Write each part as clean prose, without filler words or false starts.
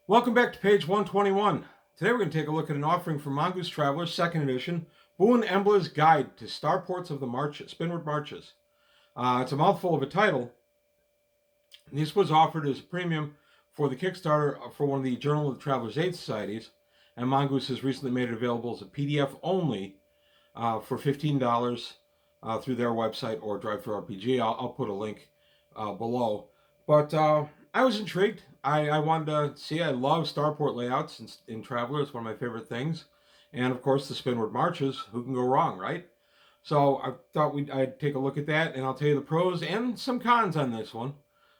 Welcome back to page 121. Today we're going to take a look at an offering from Mongoose Traveler, second edition, Boone Embla's Guide to Starports of the Spinward Marches. It's a mouthful of a title. This was offered as a premium for the Kickstarter for one of the Journal of the Traveler's Aid Societies, and Mongoose has recently made it available as a PDF only for $15 through their website or Drive-Thru RPG. I'll put a link below. But I was intrigued. I wanted to see. I love starport layouts in Traveler. It's one of my favorite things. And of course, the Spinward Marches. Who can go wrong, right? So I thought I'd take a look at that, and I'll tell you the pros and some cons on this one.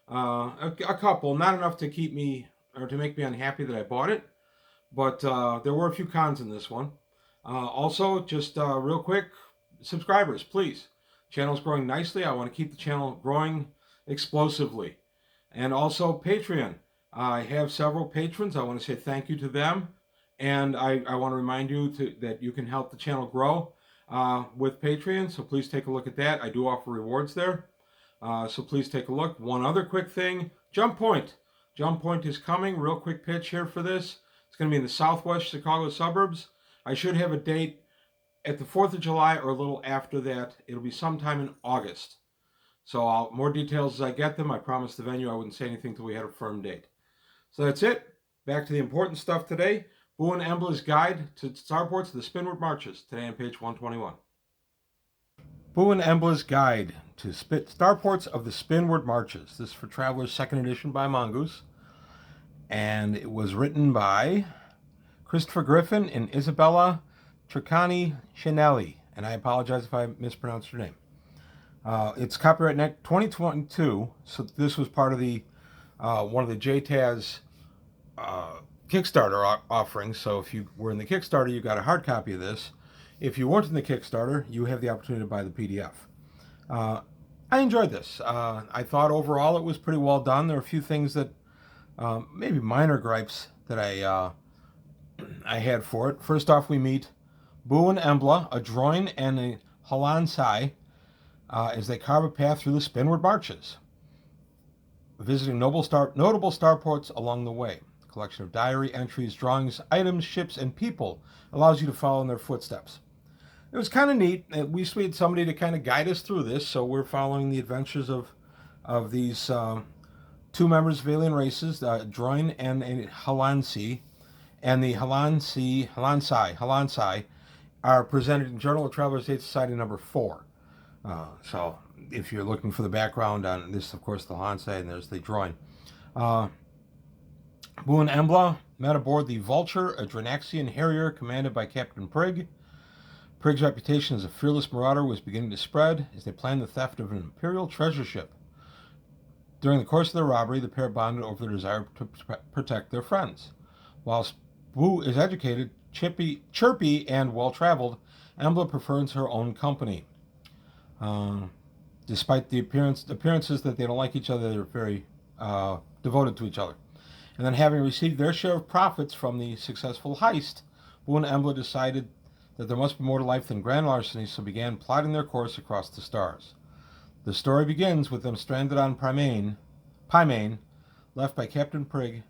A couple, not enough to keep me or to make me unhappy that I bought it, but there were a few cons in this one. Also, just real quick, subscribers, please. Channel's growing nicely. I want to keep the channel growing explosively. And also Patreon. I have several patrons. I want to say thank you to them. And I want to remind you that you can help the channel grow with Patreon. So please take a look at that. I do offer rewards there. So please take a look. One other quick thing. Jump Point. Jump Point is coming. Real quick pitch here for this. It's going to be in the southwest Chicago suburbs. I should have a date at the 4th of July or a little after that. It'll be sometime in August. So more details as I get them. I promised the venue I wouldn't say anything until we had a firm date. So that's it. Back to the important stuff today. Boone Embla's Guide to Starports of the Spinward Marches. Today on page 121. Boone Embla's Guide to Starports of the Spinward Marches. This is for Traveler's second edition by Mongoose. And it was written by Christopher Griffin and Isabella Treccani Chinelli. And I apologize if I mispronounced her name. It's copyright 2022, so this was part of the one of the JTAS Kickstarter offerings. So if you were in the Kickstarter, you got a hard copy of this. If you weren't in the Kickstarter, you have the opportunity to buy the PDF. I enjoyed this. I thought overall it was pretty well done. There are a few things that maybe minor gripes that I had for it. First off, we meet Boo and Embla, a droin and a Halansai, as they carve a path through the Spinward Marches, visiting notable starports along the way. A collection of diary entries, drawings, items, ships, and people allows you to follow in their footsteps. It was kind of neat. At least we had somebody to kind of guide us through this, so we're following the adventures of these two members of alien races, Droin and a Halansi, and the Halansai are presented in Journal of Traveler's Aid Society number 4. So if you're looking for the background on this, of course, the Hansai, and there's the drawing. Boo and Embla met aboard the Vulture, a Dranaxian Harrier commanded by Captain Prigg. Prigg's reputation as a fearless marauder was beginning to spread as they planned the theft of an Imperial treasure ship. During the course of their robbery, the pair bonded over their desire to protect their friends. Whilst Boo is educated, chirpy, and well-traveled, Embla prefers her own company. Despite the appearances that they don't like each other, they're very devoted to each other. And then, having received their share of profits from the successful heist, Boo and Embla decided that there must be more to life than grand larceny, so began plotting their course across the stars. The story begins with them stranded on Pymain, left by Captain Prigg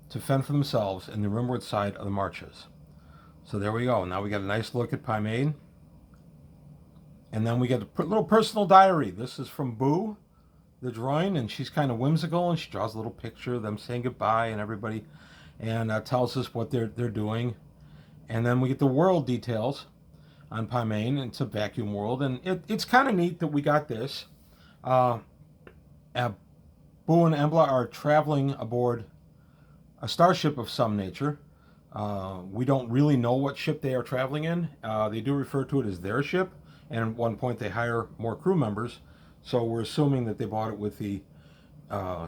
to fend for themselves in the rimward side of the marches. So there we go. Now we got a nice look at Pymain. And then we get a little personal diary. This is from Boo, the drawing, and she's kind of whimsical, and she draws a little picture of them saying goodbye and everybody, and tells us what they're doing. And then we get the world details on Pymain. It's a vacuum world, and it's kind of neat that we got this. Boo and Embla are traveling aboard a starship of some nature. We don't really know what ship they are traveling in. They do refer to it as their ship, and at one point they hire more crew members, so we're assuming that they bought it with the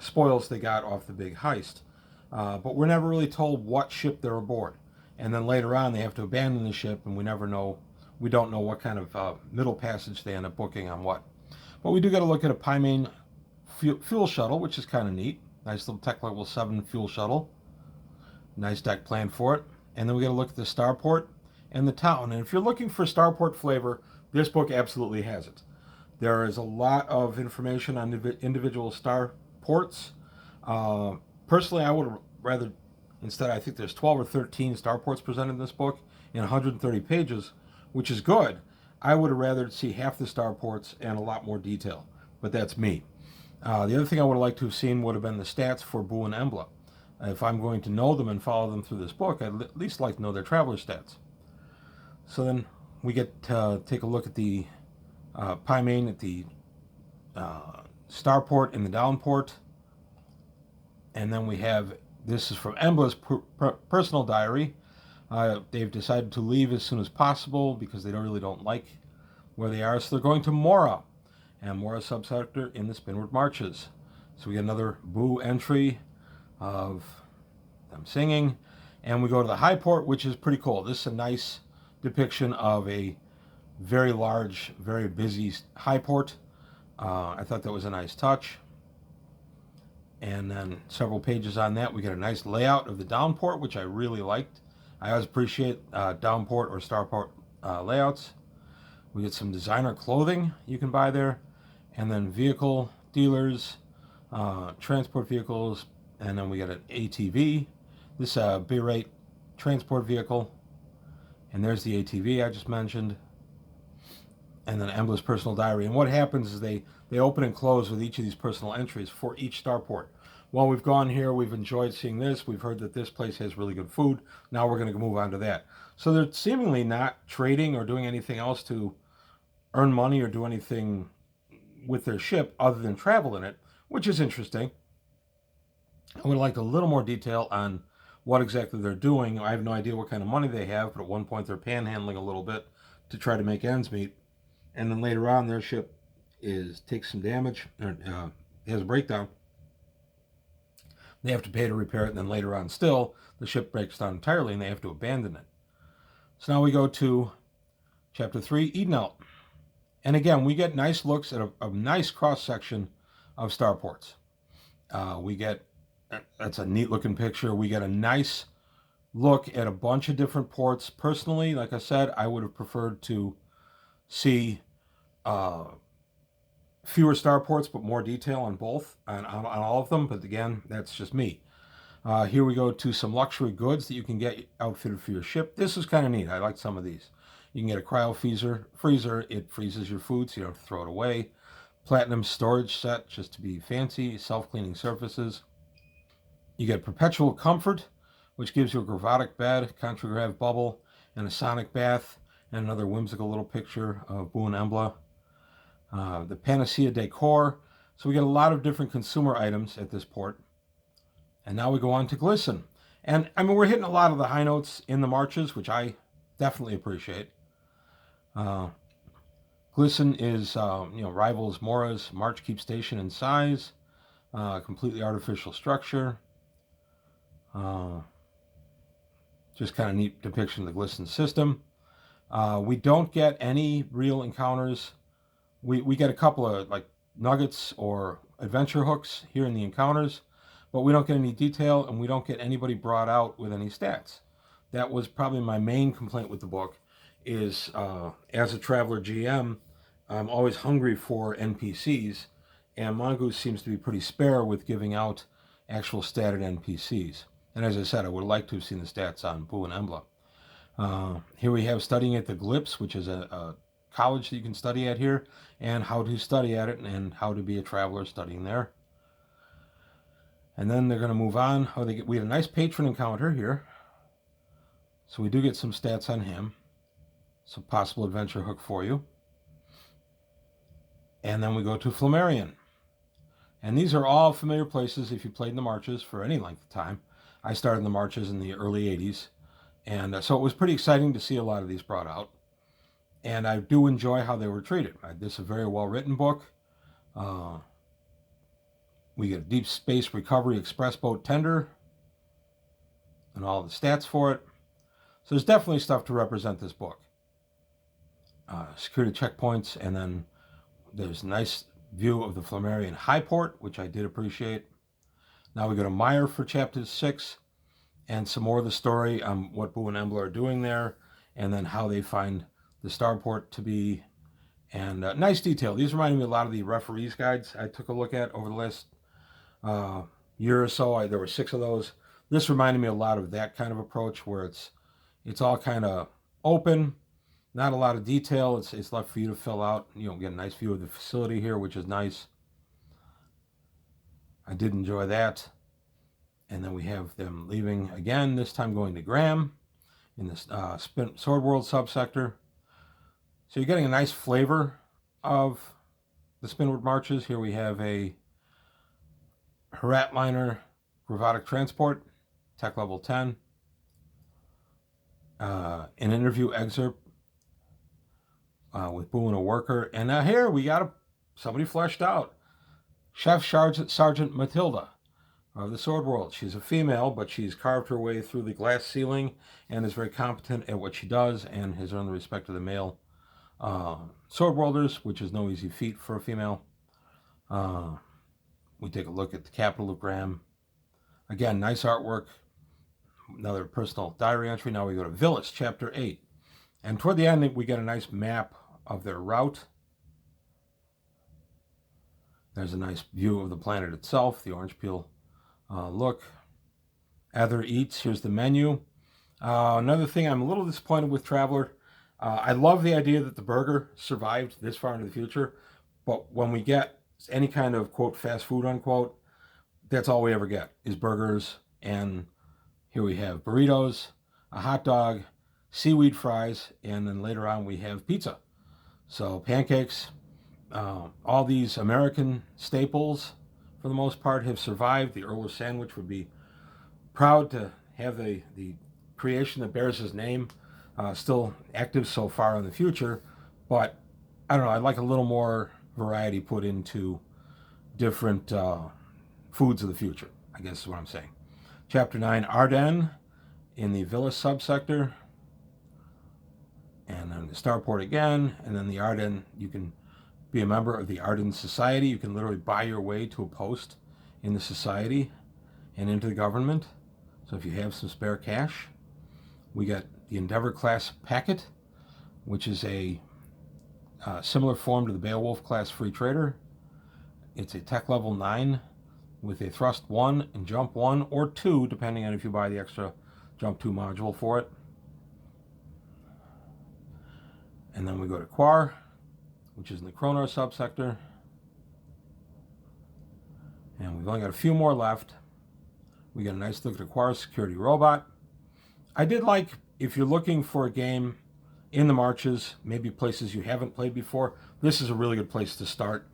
spoils they got off the big heist. But we're never really told what ship they're aboard. And then later on they have to abandon the ship, and we don't know what kind of middle passage they end up booking on what. But we do get a look at a Pymain fuel shuttle, which is kind of neat. Nice little Tech Level 7 fuel shuttle. Nice deck plan for it. And then we get a look at the starport and the town. And if you're looking for starport flavor, this book absolutely has it. There is a lot of information on individual starports. Personally, I would rather Instead, I think there's 12 or 13 starports presented in this book in 130 pages, which is good. I would have rather see half the starports and a lot more detail, but that's me. The other thing I would have liked to have seen would have been the stats for Boo and Embla. If I'm going to know them and follow them through this book, I'd at least like to know their traveler stats. So then we get to take a look at the Pi main at the starport and the downport. And then we have, this is from Embla's personal diary. They've decided to leave as soon as possible because they really don't like where they are. So they're going to Mora, and Mora subsector in the Spinward Marches. So we get another Boo entry of them singing. And we go to the high port, which is pretty cool. This is a nice depiction of a very large, very busy high port. I thought that was a nice touch. And then several pages on that, we get a nice layout of the downport, which I really liked. I always appreciate downport or starport layouts. We get some designer clothing you can buy there, and then vehicle dealers, transport vehicles, and then we get an ATV. This B-rate transport vehicle, and there's the ATV I just mentioned. And then Embla's personal diary. And what happens is they open and close with each of these personal entries for each starport. Well, we've gone here, we've enjoyed seeing this, we've heard that this place has really good food, now we're going to move on to that. So they're seemingly not trading or doing anything else to earn money or do anything with their ship other than travel in it, which is interesting. I would like a little more detail on what exactly they're doing. I have no idea what kind of money they have, but at one point they're panhandling a little bit to try to make ends meet. And then later on, their ship takes some damage, or has a breakdown. They have to pay to repair it, and then later on still, the ship breaks down entirely, and they have to abandon it. So now we go to Chapter 3, Edenelt. And again, we get nice looks at a nice cross-section of starports. That's a neat-looking picture. We get a nice look at a bunch of different ports. Personally, like I said, I would have preferred to see fewer starports, but more detail on both, on all of them. But again, that's just me. Here we go to some luxury goods that you can get outfitted for your ship. This is kind of neat. I like some of these. You can get a cryo freezer. It freezes your food, so you don't have to throw it away. Platinum storage set, just to be fancy. Self-cleaning surfaces. You get perpetual comfort, which gives you a gravotic bed, contragrav bubble, and a sonic bath, and another whimsical little picture of Boo and Embla. The Panacea Decor. So we get a lot of different consumer items at this port. And now we go on to Glisten. And I mean, we're hitting a lot of the high notes in the marches, which I definitely appreciate. Glisten is, rivals Mora's March Keep Station in size. Completely artificial structure. Just kind of neat depiction of the Glisten system. We don't get any real encounters. We get a couple of like nuggets or adventure hooks here in the encounters, but we don't get any detail, and we don't get anybody brought out with any stats. That was probably my main complaint with the book, is as a Traveler GM, I'm always hungry for NPCs, and Mongoose seems to be pretty spare with giving out actual statted NPCs. And as I said, I would like to have seen the stats on Boo and Embla. Here we have studying at the Glips, which is a college that you can study at here, and how to study at it, and how to be a traveler studying there. And then they're going to move on. We had a nice patron encounter here. So we do get some stats on him. Some possible adventure hook for you. And then we go to Flammarion. And these are all familiar places if you played in the marches for any length of time. I started in the marches in the early 80s. And so it was pretty exciting to see a lot of these brought out. And I do enjoy how they were treated. This is a very well-written book. We get a Deep Space Recovery Express Boat Tender and all the stats for it. So there's definitely stuff to represent this book. Security checkpoints, and then there's a nice view of the Flammarion High Port, which I did appreciate. Now we go to Meyer for Chapter 6, and some more of the story on what Boo and Embla are doing there, and then how they find the starport to be. And nice detail. These remind me a lot of the referees guides I took a look at over the last year or so. There were 6 of those. This reminded me a lot of that kind of approach where it's all kind of open, not a lot of detail. It's left for you to fill out. You know, get a nice view of the facility here, which is nice. I did enjoy that. And then we have them leaving again, this time going to Graham in this Sword World subsector. So you're getting a nice flavor of the Spinward Marches. Here we have a Heratliner Gravotic Transport, Tech Level 10. An interview excerpt with Boo and a worker. And now here we got somebody fleshed out. Chef Sergeant Matilda of the Sword World. She's a female, but she's carved her way through the glass ceiling and is very competent at what she does and has earned the respect of the male sword worlders, which is no easy feat for a female. We take a look at the capital of Graham. Again, nice artwork. Another personal diary entry. Now we go to Villas, Chapter 8. And toward the end, we get a nice map of their route. There's a nice view of the planet itself, the orange peel look. Other eats, here's the menu. Another thing I'm a little disappointed with Traveler. I love the idea that the burger survived this far into the future, but when we get any kind of, quote, fast food, unquote, that's all we ever get is burgers. And here we have burritos, a hot dog, seaweed fries, and then later on we have pizza. So pancakes, all these American staples, for the most part, have survived. The Earl of Sandwich would be proud to have the creation that bears his name still active so far in the future. But I don't know, I'd like a little more variety put into different foods of the future, I guess is what I'm saying. Chapter 9, Ardennes in the Villa subsector. And then the Starport again. And then the Ardennes, you can be a member of the Ardennes Society. You can literally buy your way to a post in the society and into the government. So if you have some spare cash, we got the Endeavor class packet, which is a similar form to the Beowulf class free trader. It's a tech level 9 with a thrust 1 and jump 1 or 2, depending on if you buy the extra jump 2 module for it. And then we go to Quar, which is in the Chronar subsector. And we've only got a few more left. We get a nice look at the Quar security robot. I did like, if you're looking for a game in the marches, maybe places you haven't played before, this is a really good place to start.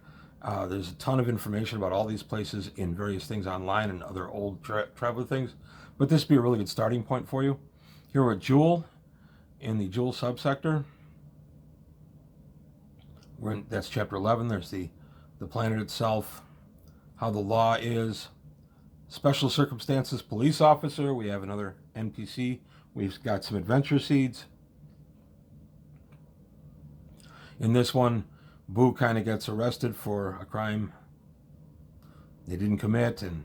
There's a ton of information about all these places in various things online and other old traveler things, but this would be a really good starting point for you. Here we're at Jewel, in the Jewel subsector. That's chapter 11. There's the planet itself, how the law is. Special circumstances police officer. We have another NPC. We've got some adventure seeds. In this one, Boo kind of gets arrested for a crime they didn't commit, and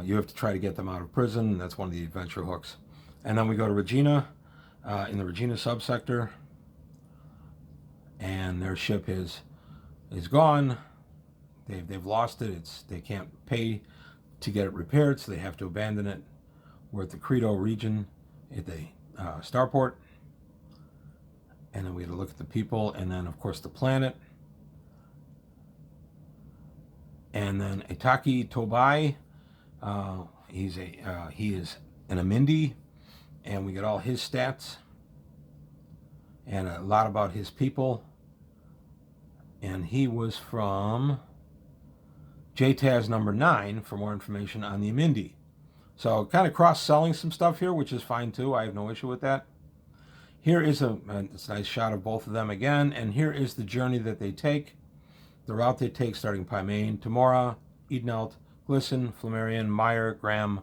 you have to try to get them out of prison. That's one of the adventure hooks. And then we go to Regina, in the Regina subsector, and their ship is gone. They've lost it. They can't pay to get it repaired, so they have to abandon it. We're at the Credo region at the Starport. And then we had to look at the people, and then, of course, the planet. And then Itaki Tobai, he is an Amindi, and we get all his stats and a lot about his people. And he was from JTAS number 9 for more information on the Amindi. So kind of cross-selling some stuff here, which is fine too. I have no issue with that. Here is it's a nice shot of both of them again, and here is the journey that they take, the route they take starting Pymain, Tamora, Edenelt, Glisson, Flammarion, Meyer, Graham,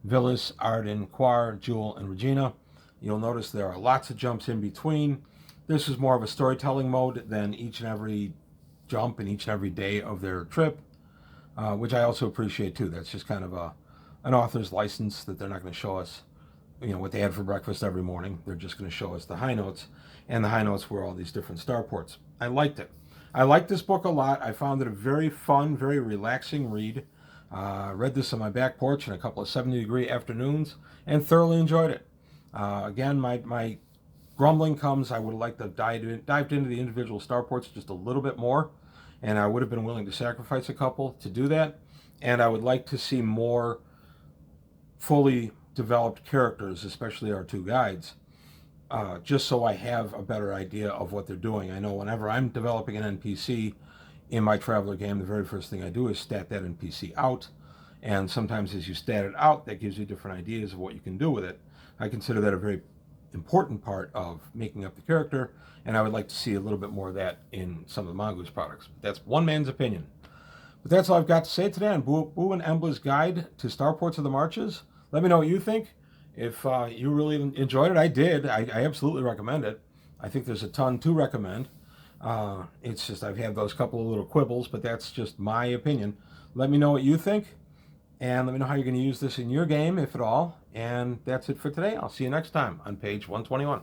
Villas, Arden, Quar, Jewel, and Regina. You'll notice there are lots of jumps in between. This is more of a storytelling mode than each and every jump and each and every day of their trip, which I also appreciate too. That's just kind of an author's license that they're not going to show us what they had for breakfast every morning. They're just going to show us the high notes, and the high notes were all these different starports. I liked it. I liked this book a lot. I found it a very fun, very relaxing read. Read this on my back porch in a couple of 70-degree afternoons and thoroughly enjoyed it. Again, my grumbling comes, I would have liked to have dived into the individual starports just a little bit more, and I would have been willing to sacrifice a couple to do that. And I would like to see more fully developed characters, especially our two guides, just so I have a better idea of what they're doing. I know whenever I'm developing an NPC in my Traveler game, the very first thing I do is stat that NPC out. And sometimes as you stat it out, that gives you different ideas of what you can do with it. I consider that a very important part of making up the character, and I would like to see a little bit more of that in some of the Mongoose products. That's one man's opinion. But that's all I've got to say today on Boo and Embla's Guide to Starports of the Marches. Let me know what you think. If you really enjoyed it, I did. I absolutely recommend it. I think there's a ton to recommend. It's just I've had those couple of little quibbles, but that's just my opinion. Let me know what you think, and let me know how you're going to use this in your game, if at all. And that's it for today. I'll see you next time on page 121.